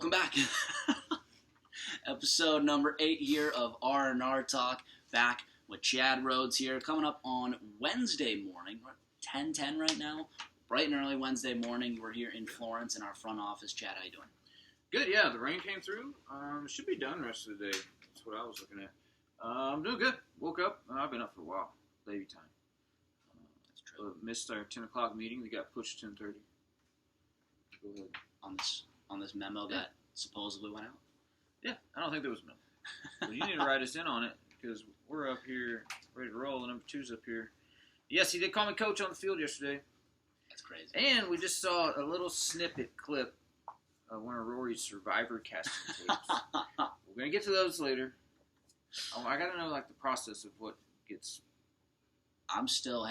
Welcome back. Episode number 8 here of RnR Talk. Back with Chad Rhoades here. Coming up on Wednesday morning. We're at 10:10 right now. Bright and early Wednesday morning. We're here in Florence in our front office. Chad, how you doing? Good, yeah. The rain came through. Should be done the rest of the day. That's what I was looking at. I'm doing good. Woke up. I've been up for a while. Baby time. That's true. Missed our 10 o'clock meeting. We got pushed to 10:30. Go ahead. On this memo that supposedly went out? Yeah, I don't think there was a memo. But you need to write us in on it because we're up here ready to roll. Number 2's up here. Yes, he did call me coach on the field yesterday. That's crazy. And we just saw a little snippet clip of one of Rory's Survivor casting tapes. We're going to get to those later. I got to know the process of what gets. I'm still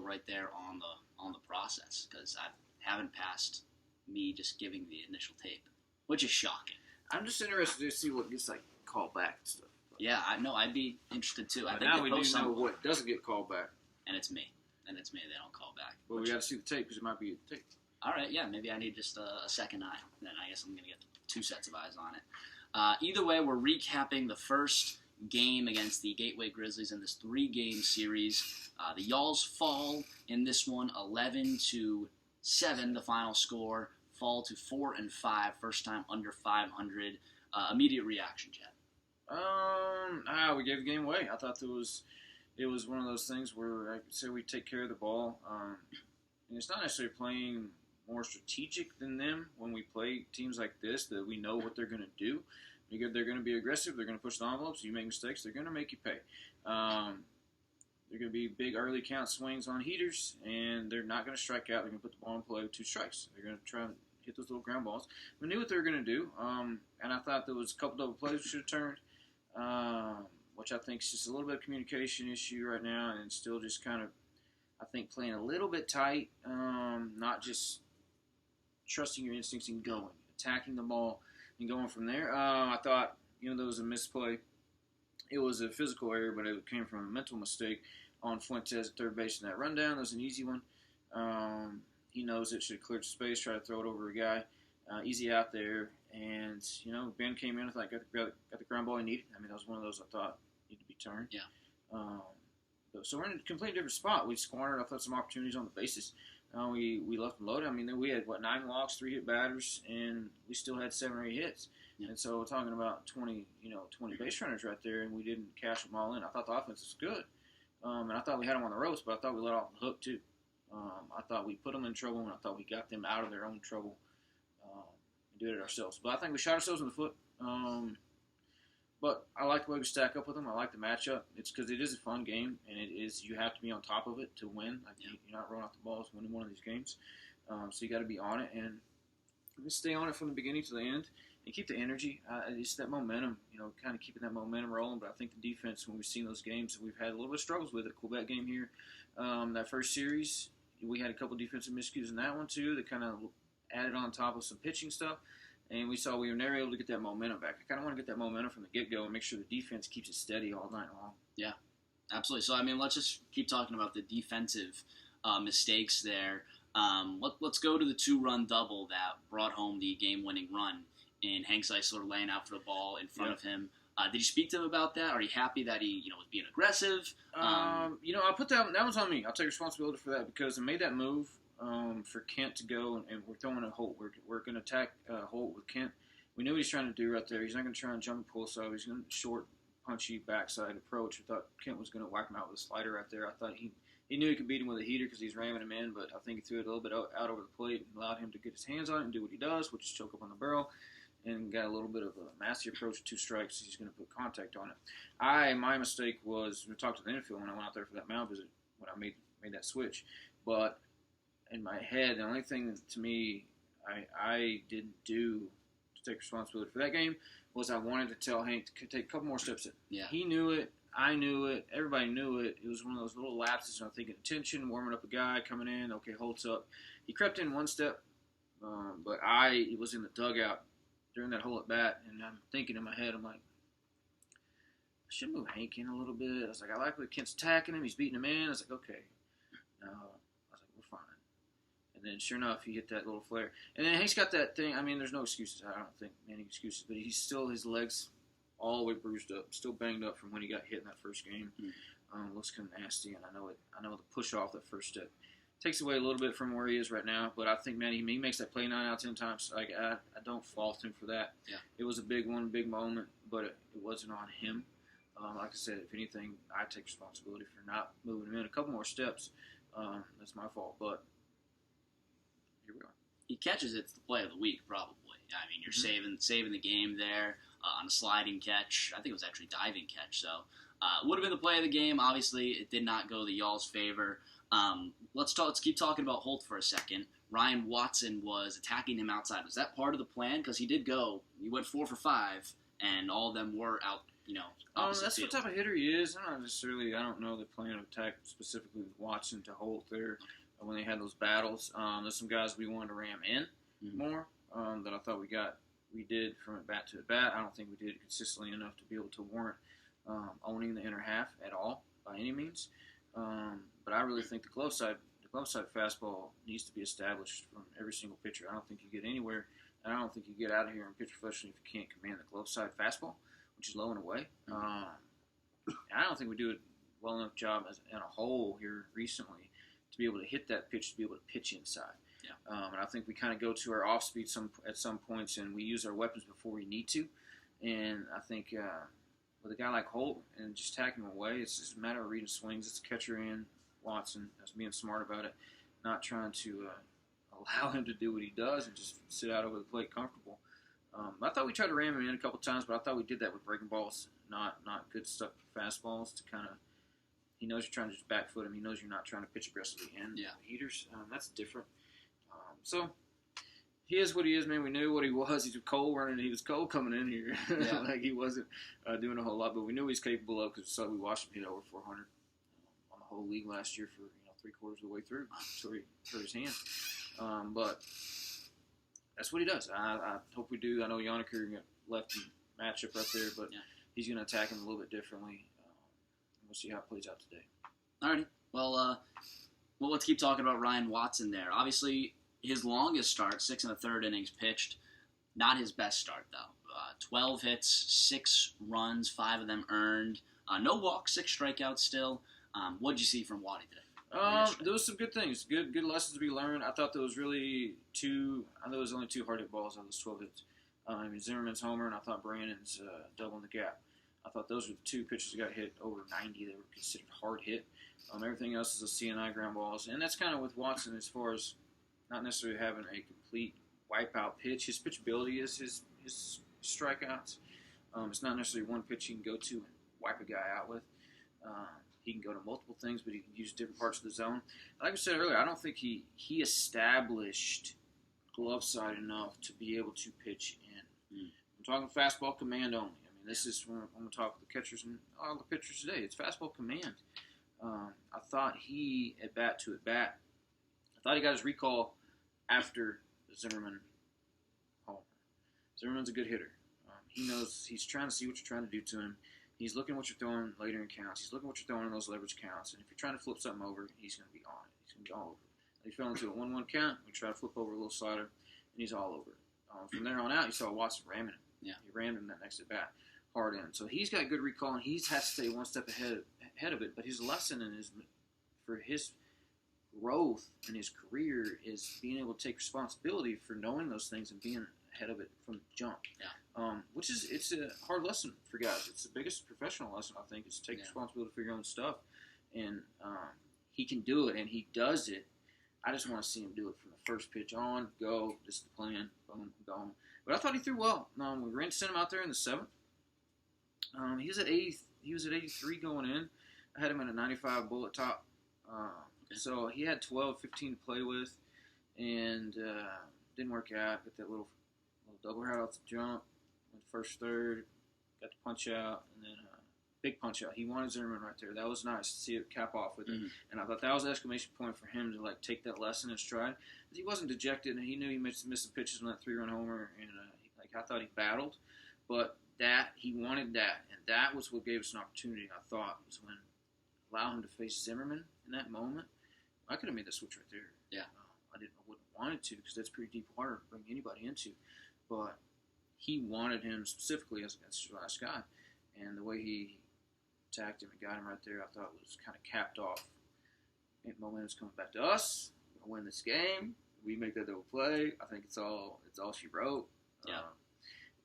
right there on the process because I haven't passed me just giving the initial tape, which is shocking. I'm just interested to see what gets called back and stuff. Yeah, I know. I'd be interested too. I think now we do know what doesn't get called back, and it's me. They don't call back. Well, we got to see the tape because it might be a tape. All right, yeah, maybe I need just a second eye. Then I guess I'm gonna get 2 sets of eyes on it. Either way, we're recapping the first game against the Gateway Grizzlies in this 3-game series. The Y'alls fall in this one, 11-7, the final score. Fall to 4-5, first time under 500. Immediate reaction, Chad. We gave the game away. I thought it was one of those things where I could say we take care of the ball. And it's not necessarily playing more strategic than them when we play teams like this, that we know what they're going to do. They're going to be aggressive. They're going to push the envelopes. You make mistakes, they're going to make you pay. They're going to be big early count swings on heaters, and they're not going to strike out. They're going to put the ball in play with 2 strikes. They're going to try and hit those little ground balls. We knew what they were going to do, and I thought there was a couple double plays we should have turned, which I think is just a little bit of communication issue right now, and still just kind of, I think, playing a little bit tight, not just trusting your instincts and going, attacking the ball and going from there. I thought, there was a misplay. It was a physical error, but it came from a mental mistake on Fuentes at third base in that rundown. That was an easy one. He knows it, should have cleared space, try to throw it over a guy. Easy out there. And, Ben came in, I thought, got the ground ball he needed. That was one of those I thought needed to be turned. Yeah. So we're in a completely different spot. We squandered, I thought, some opportunities on the bases. We left them loaded. We had, 9 walks, 3 hit batters, and we still had 7 or 8 hits. Yeah. And so we're talking about 20 base runners right there, and we didn't cash them all in. I thought the offense was good. And I thought we had them on the ropes, but I thought we let off the hook too. I thought we put them in trouble, and I thought we got them out of their own trouble and did it ourselves. But I think we shot ourselves in the foot. But I like the way we stack up with them. I like the matchup. It's because it is a fun game, and you have to be on top of it to win. You're not rolling out the balls winning one of these games. So you got to be on it, and just stay on it from the beginning to the end, and keep the energy. It's that momentum, kind of keeping that momentum rolling. But I think the defense, when we've seen those games, we've had a little bit of struggles with it. Quebec game here, that first series, we had a couple defensive miscues in that one too that kind of added on top of some pitching stuff. And we saw we were never able to get that momentum back. I kind of want to get that momentum from the get-go and make sure the defense keeps it steady all night long. Yeah, absolutely. So, let's just keep talking about the defensive mistakes there. Let's go to the 2-run double that brought home the game-winning run, and Hank Zeisler laying out for the ball in front of him. Did you speak to him about that? Are you happy that he was being aggressive? I put that was on me. I'll take responsibility for that because I made that move. For Kent to go, and we're throwing a Holt. We're going to attack Holt with Kent. We knew what he's trying to do right there. He's not going to try and jump and pull side. He's going to short, punchy backside approach. I thought Kent was going to whack him out with a slider right there. I thought he knew he could beat him with a heater because he's ramming him in, but I think he threw it a little bit out over the plate and allowed him to get his hands on it and do what he does, which is choke up on the barrel, and got a little bit of a massy approach, 2 strikes. He's going to put contact on it. My mistake was, we talked to the infield when I went out there for that mound visit when I made that switch, but in my head, the only thing to me I didn't do to take responsibility for that game was I wanted to tell Hank to take a couple more steps in. Yeah. He knew it. I knew it. Everybody knew it. It was one of those little lapses. I'm thinking attention, warming up a guy, coming in. Okay, holds up. He crept in 1 step, but I was in the dugout during that hole at bat, and I'm thinking in my head, I'm like, I should move Hank in a little bit. I was like, I like what Kent's attacking him. He's beating him in. I was like, okay. And then, sure enough, he hit that little flare. And then he's got that thing. I mean, there's no excuses. I don't think any excuses. But he's still, his legs all the way bruised up, still banged up from when he got hit in that first game. Looks kind of nasty, and I know the push off that first step takes away a little bit from where he is right now. But I think, man, he makes that play 9 out of 10 times. Like I don't fault him for that. Yeah. It was a big one, big moment, but it wasn't on him. Like I said, if anything, I take responsibility for not moving him in a couple more steps. That's my fault, but here we are. He catches it's the play of the week, probably. I mean, you're saving the game there on a sliding catch. I think it was actually a diving catch, so would have been the play of the game. Obviously, it did not go the Y'all's favor. Let's keep talking about Holt for a second. Ryan Watson was attacking him outside. Was that part of the plan? Because he went 4 for 5, and all of them were out. That's field. what type of hitter he is. I don't know the plan of attack specifically with Watson to Holt there when they had those battles. There's some guys we wanted to ram in more that I thought we did from at bat to at bat. I don't think we did it consistently enough to be able to warrant owning the inner half at all by any means. But I really think the glove side fastball needs to be established from every single pitcher. I don't think you get anywhere, and I don't think you get out of here and pitch professionally if you can't command the glove side fastball, which is low and away. I don't think we do a well enough job in a whole here recently to be able to hit that pitch, to be able to pitch inside. Yeah. And I think we kind of go to our off speed at some points, and we use our weapons before we need to. And I think with a guy like Holt and just tacking him away, it's just a matter of reading swings. It's a catcher in Watson. That's being smart about it, not trying to allow him to do what he does and just sit out over the plate comfortable. I thought we tried to ram him in a couple times, but I thought we did that with breaking balls, not good stuff fastballs to kind of. He knows you're trying to just back foot him. He knows you're not trying to pitch aggressively in. Yeah. Heaters, that's different. So he is what he is, man. We knew what he was. He was cold coming in here. Yeah. Like he wasn't doing a whole lot, but we knew he was capable of because we watched him hit over 400 on the whole league last year for 3/4 of the way through. So he hurt his hand. But that's what he does. I hope we do. I know Yannick lefty matchup right there, but he's going to attack him a little bit differently. We'll see how it plays out today. Alrighty. Well, let's keep talking about Ryan Watson there. Obviously, his longest start, 6 1/3 innings pitched. Not his best start, though. 12 hits, 6 runs, 5 of them earned. No walks, 6 strikeouts still. What did you see from Waddy today? There was some good things, good lessons to be learned. I thought there was really only 2 hard hit balls on those 12 hits. Zimmerman's homer, and I thought Brandon's double in the gap. I thought those were the 2 pitches that got hit over 90 that were considered hard hit. Everything else is a CNI ground balls, and that's kind of with Watson as far as not necessarily having a complete wipeout pitch. His pitchability is his strikeouts. It's not necessarily one pitch he can go to and wipe a guy out with. He can go to multiple things, but he can use different parts of the zone. Like I said earlier, I don't think he established glove side enough to be able to pitch in. I'm talking fastball command only. I mean, this is when I'm going to talk with the catchers and all the pitchers today. It's fastball command. I thought he, at bat to at bat, I thought he got his recall after the Zimmerman homer. Zimmerman's a good hitter. He knows he's trying to see what you're trying to do to him. He's looking at what you're throwing later in counts. He's looking at what you're throwing in those leverage counts. And if you're trying to flip something over, he's going to be on it. He's going to be all over it. He fell into a 1-1 count. We tried to flip over a little slider, and he's all over it. From there on out, you saw Watson ramming him. Yeah. He rammed him that next at bat, hard in. So he's got good recall, and he's has to stay one step ahead of it. But his lesson for his growth in his career is being able to take responsibility for knowing those things and being ahead of it from the jump. Yeah. It's a hard lesson for guys. It's the biggest professional lesson, I think, is to take responsibility for your own stuff. And he can do it, and he does it. I just want to see him do it from the first pitch on, go, this is the plan, boom, gone. But I thought he threw well. We sent him out there in the 7th. He was at 83 going in. I had him at a 95 bullet top. So he had 12, 15 to play with, and didn't work out. Got that little double head off the jump, went first, third, got the punch out, and then big punch out. He wanted Zimmerman right there. That was nice to see it cap off with it. And I thought that was an exclamation point for him to take that lesson in stride. He wasn't dejected, and he knew he missed some pitches on that 3-run homer, and I thought he battled, but he wanted that, and that was what gave us an opportunity. I thought was when allow him to face Zimmerman in that moment. I could have made that switch right there. Yeah. I didn't know what wanted to, because that's pretty deep water to bring anybody into. But he wanted him specifically as the last guy. And the way he attacked him and got him right there, I thought was kind of capped off. And momentum's coming back to us. We're going to win this game. We make that double play. I think it's all she wrote. Yeah.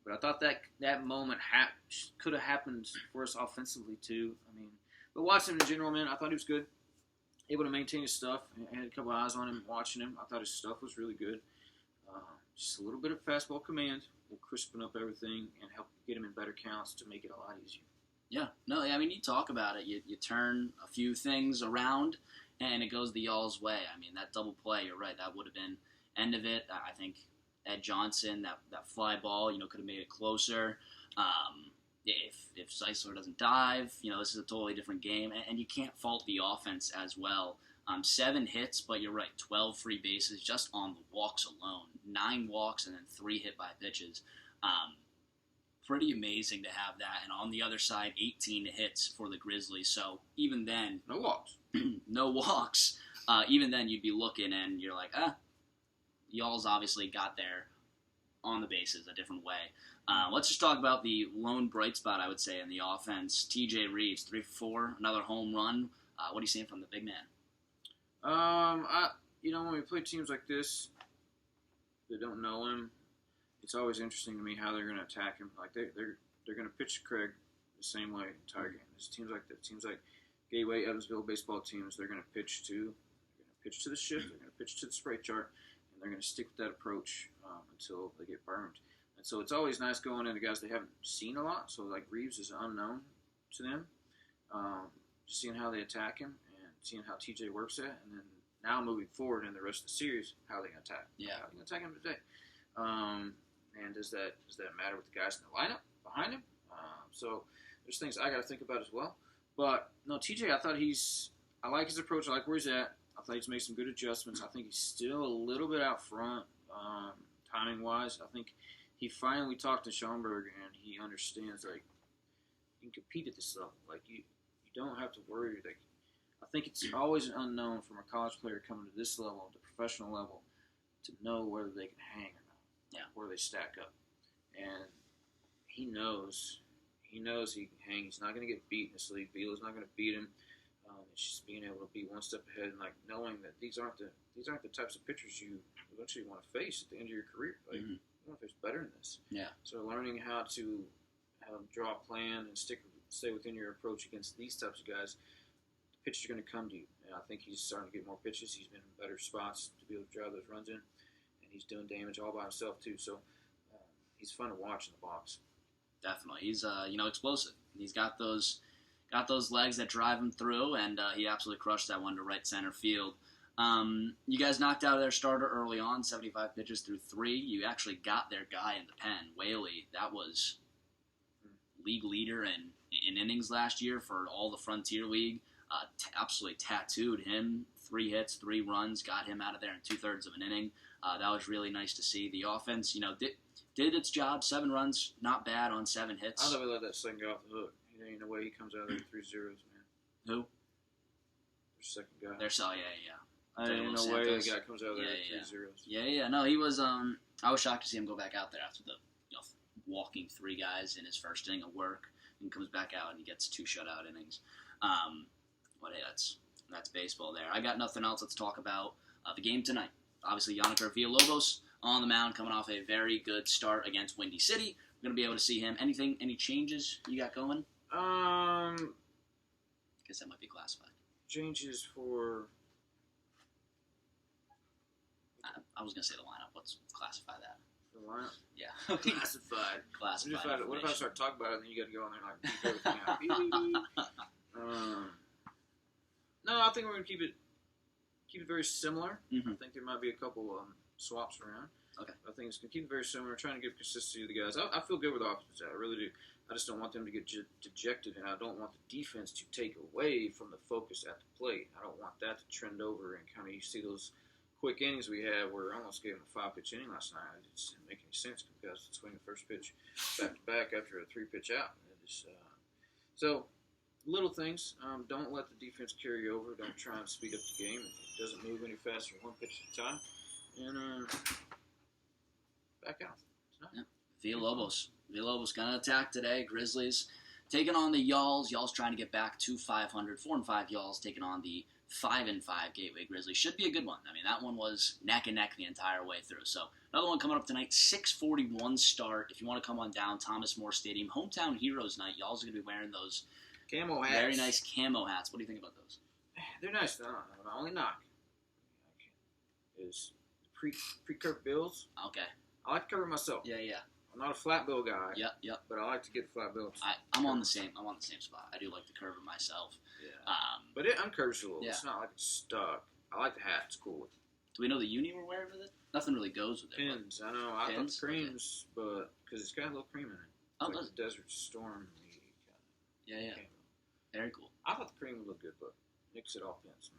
But I thought that moment could have happened for us offensively too. I mean, but watching him in general, man, I thought he was good. Able to maintain his stuff. I had a couple eyes on him watching him. I thought his stuff was really good. Just a little bit of fastball command will crispen up everything and help get him in better counts to make it a lot easier. Yeah. No, I mean, you talk about it. You turn a few things around, and it goes the y'all's way. I mean, that double play, you're right, that would have been end of it. I think Ed Johnson, that fly ball, could have made it closer. If Zeisler doesn't dive, this is a totally different game. And you can't fault the offense as well. 7 hits, but you're right, 12 free bases just on the walks alone. 9 walks and then 3 hit by pitches. Pretty amazing to have that. And on the other side, 18 hits for the Grizzlies. So even then... No walks. No walks. Even then, you'd be looking and you're like, y'all's obviously got there on the bases a different way. Let's just talk about the lone bright spot, I would say, in the offense. TJ Reeves, 3 for 4, another home run. What are you seeing from the big man? When we play teams like this that don't know him, it's always interesting to me how they're going to attack him. Like they're going to pitch Craig the same way the entire game. There's teams like that. Teams like Gateway, Evansville baseball teams, they're going to pitch to the shift, they're going to pitch to the spray chart, and they're going to stick with that approach until they get burned. And so it's always nice going into guys they haven't seen a lot. So like Reeves is unknown to them. Just seeing how they attack him and seeing how TJ works at, and then now moving forward in the rest of the series, how they attack. Yeah, how they attack him today. And does that matter with the guys in the lineup behind him? So there's things I got to think about as well. But no, TJ, I like his approach. I like where he's at. I thought he's made some good adjustments. I think he's still a little bit out front, timing wise. I think we talked to Schomburg and he understands like you can compete at this level. Like you don't have to worry. Like I think it's always an unknown from a college player coming to this level, the professional level, to know whether they can hang or not. Yeah. Where they stack up. And he knows he can hang. He's not going to get beat in this league. Beal's not going to beat him. It's just being able to be one step ahead and like knowing that these aren't the types of pitchers you eventually want to face at the end of your career. Like you want to face better than this. Yeah. So learning how to draw a plan and stay within your approach against these types of guys, the pitches are going to come to you. And I think he's starting to get more pitches. He's been in better spots to be able to drive those runs in, and he's doing damage all by himself too. So he's fun to watch in the box. Definitely, he's explosive. He's got those legs that drive him through, and he absolutely crushed that one to right center field. You guys knocked out their starter early on, 75 pitches through 3. You actually got their guy in the pen, Whaley. That was league leader in innings last year for all the Frontier League. Absolutely tattooed him. 3 hits, 3 runs, got him out of there in 2/3 of an inning. That was really nice to see. The offense, did its job. 7 runs, not bad on 7 hits. I'll never let that thing go off the hook. There ain't no way he comes out of there with 3 zeros, man. Who? Their second guy. Yeah. There ain't no way the guy comes out of there with 3 zeros. Yeah. No, he was. I was shocked to see him go back out there after the walking 3 guys in his first inning of work, and comes back out and he gets 2 shutout innings. But hey, that's baseball there. I got nothing else. Let's talk about the game tonight. Obviously, Yanniker Villalobos on the mound, coming off a very good start against Windy City. We're going to be able to see him. Any changes you got going? I guess that might be classified. Changes for... I was going to say the lineup. Let's classify that. The lineup? Yeah. Classified. What if I start talking about it and then you got to go on there and like beep everything out? No, I think we're going to keep it very similar. Mm-hmm. I think there might be a couple swaps around. Okay. I think it's going to keep it very similar. Trying to give consistency to the guys. I feel good with the offense. I really do. I just don't want them to get dejected, and I don't want the defense to take away from the focus at the plate. I don't want that to trend over and kind of you see those quick innings we had where I almost gave them a 5-pitch inning last night. It just didn't make any sense because to swing the first pitch back to back after a 3-pitch out. So little things. Don't let the defense carry over. Don't try and speed up the game. It doesn't move any faster than 1 pitch at a time. and back out. Villalobos gonna attack today. Grizzlies taking on the Y'alls. Y'alls trying to get back to 500. 4-5 Y'alls taking on the 5-5 Gateway Grizzlies. Should be a good one. I mean, that one was neck and neck the entire way through. So another one coming up tonight. 6:41 start. If you want to come on down, Thomas More Stadium, hometown heroes night. Y'all's gonna be wearing those Camo hats. very nice camo hats. What do you think about those? They're nice. My only knock is pre-curved bills. Okay. I like to cover myself. Yeah. I'm not a flat bill guy. Yep. But I like to get the flat bills. I'm on the same spot. I do like to curve it myself. Yeah. But it uncurves a little. Yeah. It's not like it's stuck. I like the hat. It's cool. Do we know the uni we're wearing with it? Nothing really goes with it. Pins. I know. I thought creams, but because it's got a little cream in it. Oh, it's does like the Desert Storm. Yeah. Very cool. I thought the cream would look good, but mix it all pins.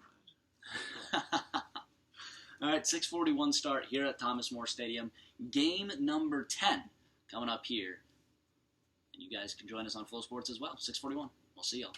All right, 6:41 start here at Thomas More Stadium. Game number 10 coming up here. And you guys can join us on Flow Sports as well. 6:41. We'll see y'all.